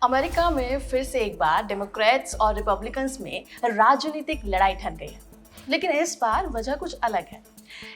America में फिर से एक बार डेमोक्रेट्स और रिपब्लिकन्स में राजनीतिक लड़ाई ठन गई है। लेकिन इस बार वजह कुछ अलग है।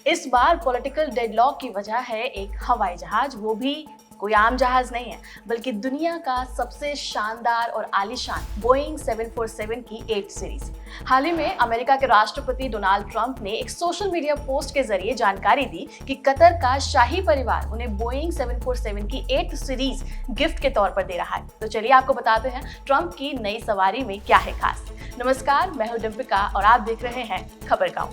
इस बार पॉलिटिकल डेडलॉक की वजह है एक हवाई जहाज, वो भी कोई आम जहाज नहीं है, बल्कि दुनिया का सबसे शानदार और आलीशान बोइंग 747 की 8 सीरीज। हाल ही में अमेरिका के राष्ट्रपति डोनाल्ड ट्रंप ने एक सोशल मीडिया पोस्ट के जरिए जानकारी दी कि कतर का शाही परिवार उन्हें बोइंग 747 की 8 सीरीज गिफ्ट के तौर पर दे रहा है। तो चलिए आपको बताते हैं ट्रंप की नई सवारी में क्या है खास। नमस्कार, मैं हूं डिम्पिका और आप देख रहे हैं खबर गांव।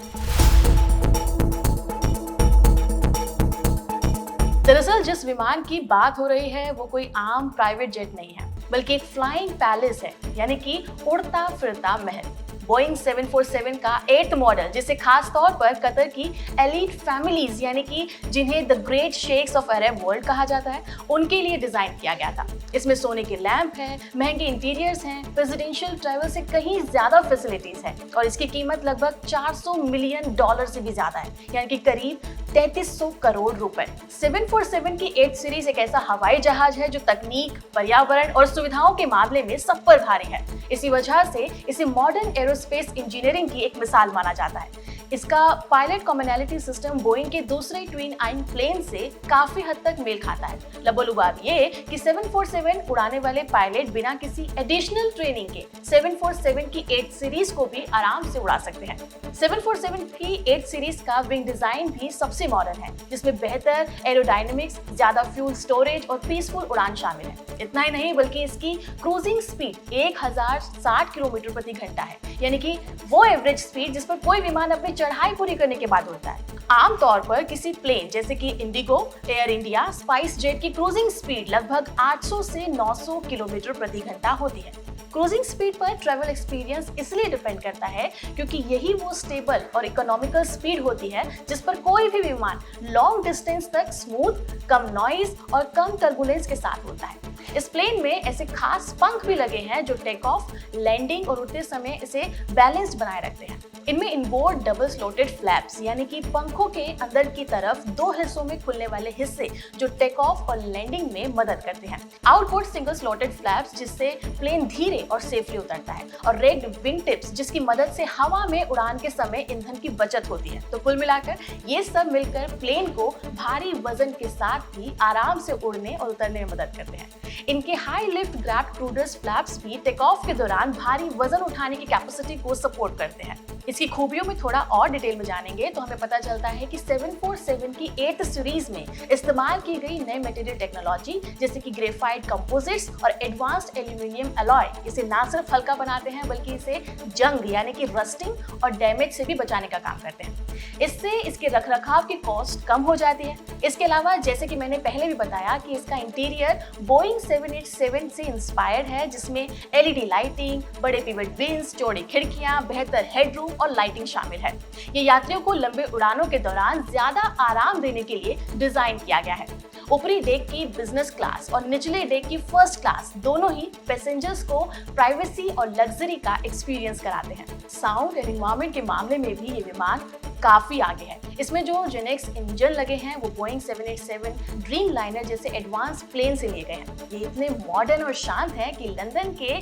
दरअसल जिस विमान की बात हो रही है वो कोई आम प्राइवेट जेट नहीं है, बल्कि एक फ्लाइंग पैलेस है, यानी कि उड़ता फिरता महल। बोइंग 747 का 8th मॉडल, जिसे खास तौर पर कतर की एलीट फैमिलीज यानी कि जिन्हें the great sheikhs of Arab world कहा जाता है, उनके लिए डिजाइन किया गया था। इसमें सोने के लैंप हैं, महंगे इंटीरियर्स हैं, प्रेसिडेंशियल ट्रैवल से कहीं ज्यादा फैसिलिटीज हैं और इसकी कीमत लगभग $400 मिलियन से भी ज्यादा है, यानी कि करीब 3300 करोड़ रुपए। 747 की 8 सीरीज एक ऐसा हवाई जहाज है जो तकनीक, पर्यावरण और सुविधाओं के मामले में सब पर भारी है। इसी वजह से इसे मॉडर्न एरोस्पेस इंजीनियरिंग की एक मिसाल माना जाता है। इसका पायलट कॉमनैलिटी सिस्टम बोइंग के दूसरे ट्विन आइन प्लेन से काफी हद तक मेल खाता है। लबोलुबाब ये कि 747 उड़ाने वाले पायलट बिना किसी एडिशनल ट्रेनिंग के 747 की 8 सीरीज को भी आराम से उड़ा सकते हैं। 747 की 8 सीरीज का विंग डिजाइन भी सबसे मॉडर्न है, जिसमें बेहतर एरोडायनेमिक्स, ज्यादा फ्यूल स्टोरेज और पीसफुल उड़ान शामिल है। इतना ही नहीं, बल्कि इसकी क्रूजिंग स्पीड 1060 किलोमीटर प्रति घंटा है, यानी कि वो एवरेज स्पीड जिस पर कोई विमान अपनी चढ़ाई पूरी करने के बाद उड़ता है। आमतौर पर किसी प्लेन जैसे कि Indigo, air India, spice jet की क्रूजिंग स्पीड लगभग 800 से 900 किलोमीटर प्रति घंटा होती है। क्रूजिंग स्पीड पर ट्रैवल एक्सपीरियंस इसलिए डिपेंड करता है क्योंकि यही वो स्टेबल और इकोनॉमिकल स्पीड होती है जिस पर कोई भी विमान लॉन्ग डिस्टेंस तक स्मूथ, कम नॉइज और कम टर्बुलेंस के साथ होता है। इस प्लेन में ऐसे खास पंख भी लगे हैं जो टेक ऑफ, लैंडिंग और उड़ते समय इसे बैलेंस्ड बनाए रखते हैं। इनमें इनबोर्ड डबल स्लॉटेड फ्लैप्स, यानी कि पंखों के अंदर की तरफ 2 हिस्सों में खुलने वाले हिस्से जो टेक ऑफ और लैंडिंग में मदद करते हैं। आउटबोर्ड सिंगल स्लॉटेड फ्लैप्स, जिससे प्लेन धीरे और सेफली उतरता है, और रेग्ड विंग टिप्स, जिसकी मदद से हवा में उड़ान के समय ईंधन की बचत होती है। तो कुल मिलाकर ये सब मिलकर प्लेन को भारी वजन के साथ भी आराम से उड़ने और उतरने में मदद करते हैं। इनके हाई लिफ्ट ग्रैब क्रूडर्स फ्लैप्स भी टेक ऑफ के दौरान भारी वजन उठाने की कैपेसिटी को सपोर्ट करते हैं। इसकी खूबियों में थोड़ा और डिटेल में जानेंगे तो हमें पता चलता है कि 747 की 8 सीरीज में इस्तेमाल की गई नई मटेरियल टेक्नोलॉजी जैसे कि ग्रेफाइट कंपोजिट्स और एडवांस्ड एल्यूमिनियम अलॉय इसे ना सिर्फ हल्का बनाते हैं, बल्कि इसे जंग यानी कि रस्टिंग और डैमेज से भी बचाने का काम करते हैं। इससे इसके रखरखाव की कॉस्ट कम हो जाती है। इसके अलावा जैसे कि मैंने पहले भी बताया कि इसका इंटीरियर बोइंग 787 से इंस्पायर्ड है, जिसमें एलईडी लाइटिंग, बड़े पिवट बिन्स, चौड़ी खिड़कियां, बेहतर हेडरूम और लाइटिंग शामिल है। ये यात्रियों को लंबे उड़ानों के दौरान ज्यादा आराम देने के लिए डिजाइन किया गया है। ऊपरी डेक की बिजनेस क्लास और निचले डेक की फर्स्ट क्लास दोनों ही पैसेंजर्स को प्राइवेसी और लग्जरी का एक्सपीरियंस कराते हैं। साउंड एंड एनवायरनमेंट के मामले में भी ये विमान काफी आगे है। इसमें जो जेनेक्स इंजन लगे हैं वो बोइंग 787 ड्रीम लाइनर जैसे एडवांस प्लेन से लिए गए हैं। ये इतने मॉडर्न और शांत हैं कि लंदन के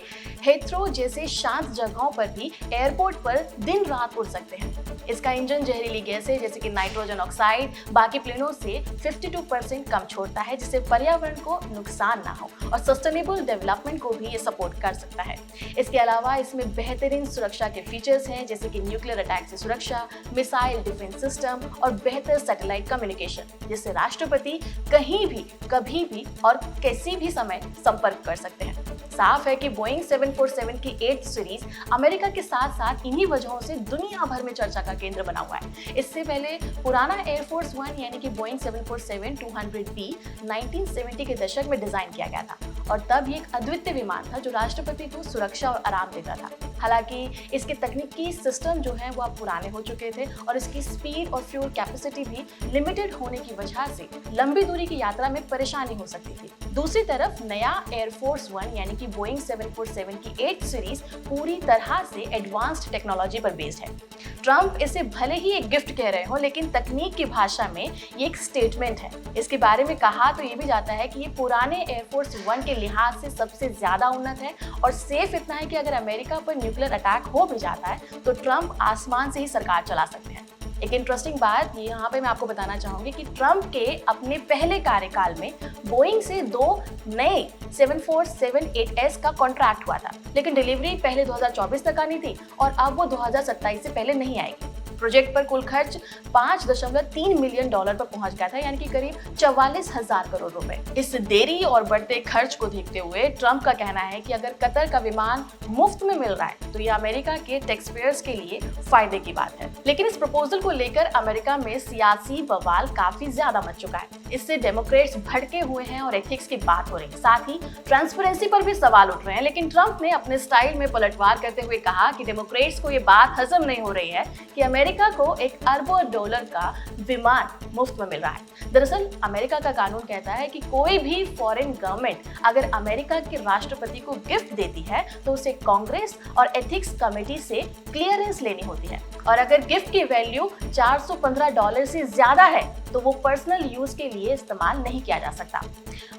हेथ्रो जैसे शांत जगहों पर भी एयरपोर्ट पर दिन रात उड़ सकते हैं। इसका इंजन जहरीली गैसें जैसे कि नाइट्रोजन ऑक्साइड बाकी प्लेनों से 52% कम छोड़ता है, जिससे पर्यावरण को नुकसान ना हो, और सस्टेनेबल डेवलपमेंट को भी ये सपोर्ट कर सकता है। इसके अलावा इसमें बेहतरीन सुरक्षा के फीचर्स हैं जैसे कि न्यूक्लियर अटैक से सुरक्षा, मिसाइल डिफेंस सिस्टम और बेहतर सैटेलाइट कम्युनिकेशन, जिससे राष्ट्रपति कहीं भी, कभी भी और किसी भी समय संपर्क कर सकते हैं। साफ है कि बोइंग 747 की 8 सीरीज अमेरिका के साथ साथ इन्हीं वजहों से दुनिया भर में चर्चा का केंद्र बना हुआ है। इससे पहले पुराना एयरफोर्स 1 यानी कि बोइंग 747-200B 1970 के दशक में डिजाइन किया गया था, और तब ये एक अद्वितीय विमान था जो राष्ट्रपति को सुरक्षा और आराम देता था। हालांकि इसके तकनीकी सिस्टम जो है वो अब पुराने हो चुके थे और इसकी स्पीड और फ्यूल कैपेसिटी भी लिमिटेड होने की वजह से लंबी दूरी की यात्रा में परेशानी हो सकती थी। दूसरी तरफ नया एयरफोर्स वन यानी कि बोइंग 747 की 8 सीरीज पूरी तरह से एडवांस्ड टेक्नोलॉजी पर बेस्ड है। ट्रंप इसे भले ही एक गिफ्ट कह रहे हो, लेकिन तकनीक की भाषा में ये एक स्टेटमेंट है। इसके बारे में कहा तो ये भी जाता है कि ये पुराने एयरफोर्स वन के लिहाज से सबसे ज्यादा उन्नत है और सेफ इतना है कि अगर अमेरिका पर न्यूक्लियर अटैक हो भी जाता है तो ट्रंप आसमान से ही सरकार चला सकते हैं। एक इंटरेस्टिंग बात यहाँ पे मैं आपको बताना चाहूंगी कि ट्रंप के अपने पहले कार्यकाल में बोइंग से 2 नए 747-8S का कॉन्ट्रैक्ट हुआ था, लेकिन डिलीवरी पहले 2024 तक आनी थी और अब वो 2027 से पहले नहीं आएगी। प्रोजेक्ट पर कुल खर्च $5.3 मिलियन पर पहुंच गया था, यानी कि करीब 44,000 करोड़ रुपए। इस देरी और बढ़ते खर्च को देखते हुए ट्रंप का कहना है कि अगर कतर का विमान मुफ्त में मिल रहा है तो ये अमेरिका के टैक्सपेयर्स के लिए फायदे की बात है। लेकिन इस प्रपोजल को लेकर अमेरिका में सियासी बवाल काफी ज्यादा मच चुका है। इससे डेमोक्रेट्स भड़के हुए हैं और एथिक्स की बात हो रही है, साथ ही ट्रांसपेरेंसी पर भी सवाल उठ रहे हैं। लेकिन ट्रंप ने अपने स्टाइल में पलटवार करते हुए कहा कि डेमोक्रेट्स को ये बात हजम नहीं हो रही है कि अमेरिका को एक अरबों डॉलर का विमान मुफ्त में मिल रहा है। दरअसल अमेरिका का कानून कहता है कि कोई भी फॉरेन गवर्नमेंट अगर अमेरिका के राष्ट्रपति को गिफ्ट देती है तो उसे कांग्रेस और एथिक्स कमेटी से क्लियरेंस लेनी होती है, और अगर गिफ्ट की वैल्यू $415 से ज्यादा है तो वो पर्सनल यूज के लिए इस्तेमाल नहीं किया जा सकता।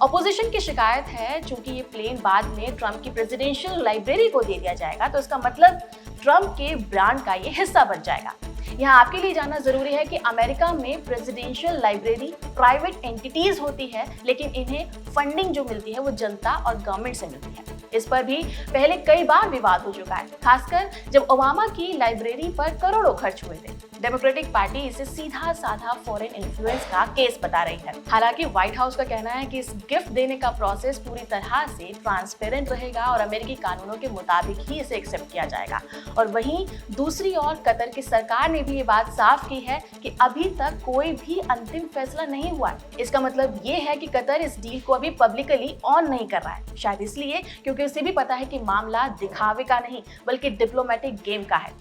ऑपोजिशन की शिकायत है चूंकि ये प्लेन बाद में ट्रंप की प्रेसिडेंशियल लाइब्रेरी को दे दिया जाएगा तो इसका मतलब ट्रंप के ब्रांड का ये हिस्सा बन जाएगा। यहाँ आपके लिए जानना जरूरी है कि अमेरिका में प्रेसिडेंशियल लाइब्रेरी प्राइवेट एंटिटीज होती है, लेकिन इन्हें फंडिंग जो मिलती है वो जनता और गवर्नमेंट से मिलती है। इस पर भी पहले कई बार विवाद हो चुका है, खासकर जब ओबामा की लाइब्रेरी पर करोड़ों खर्च हुए थे। डेमोक्रेटिक पार्टी इसे सीधा साधा फॉरेन इन्फ्लुएंस का केस बता रही है। हालांकि व्हाइट हाउस का कहना है कि इस गिफ्ट देने का प्रोसेस पूरी तरह से ट्रांसपेरेंट रहेगा और अमेरिकी कानूनों के मुताबिक ही इसे एक्सेप्ट किया जाएगा। और वहीं दूसरी ओर कतर की सरकार ने भी ये बात साफ की है कि अभी तक कोई भी अंतिम फैसला नहीं हुआ है। इसका मतलब ये है कि कतर इस डील को अभी पब्लिकली ऑन नहीं कर रहा है, शायद इसलिए क्योंकि उसे भी पता है कि मामला दिखावे का नहीं बल्कि डिप्लोमेटिक गेम का है।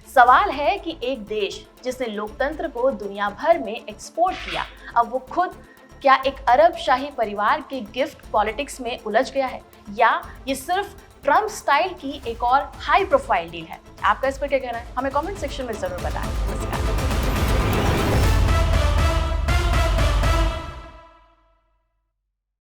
सवाल है कि एक देश जिसने लोकतंत्र को दुनिया भर में एक्सपोर्ट किया, अब वो खुद क्या एक अरब शाही परिवार के गिफ्ट पॉलिटिक्स में उलझ गया है, या ये सिर्फ ट्रंप स्टाइल की एक और हाई प्रोफाइल डील है? आपका इस पर क्या कहना है? हमें कमेंट सेक्शन में जरूर बताएं। नमस्कार।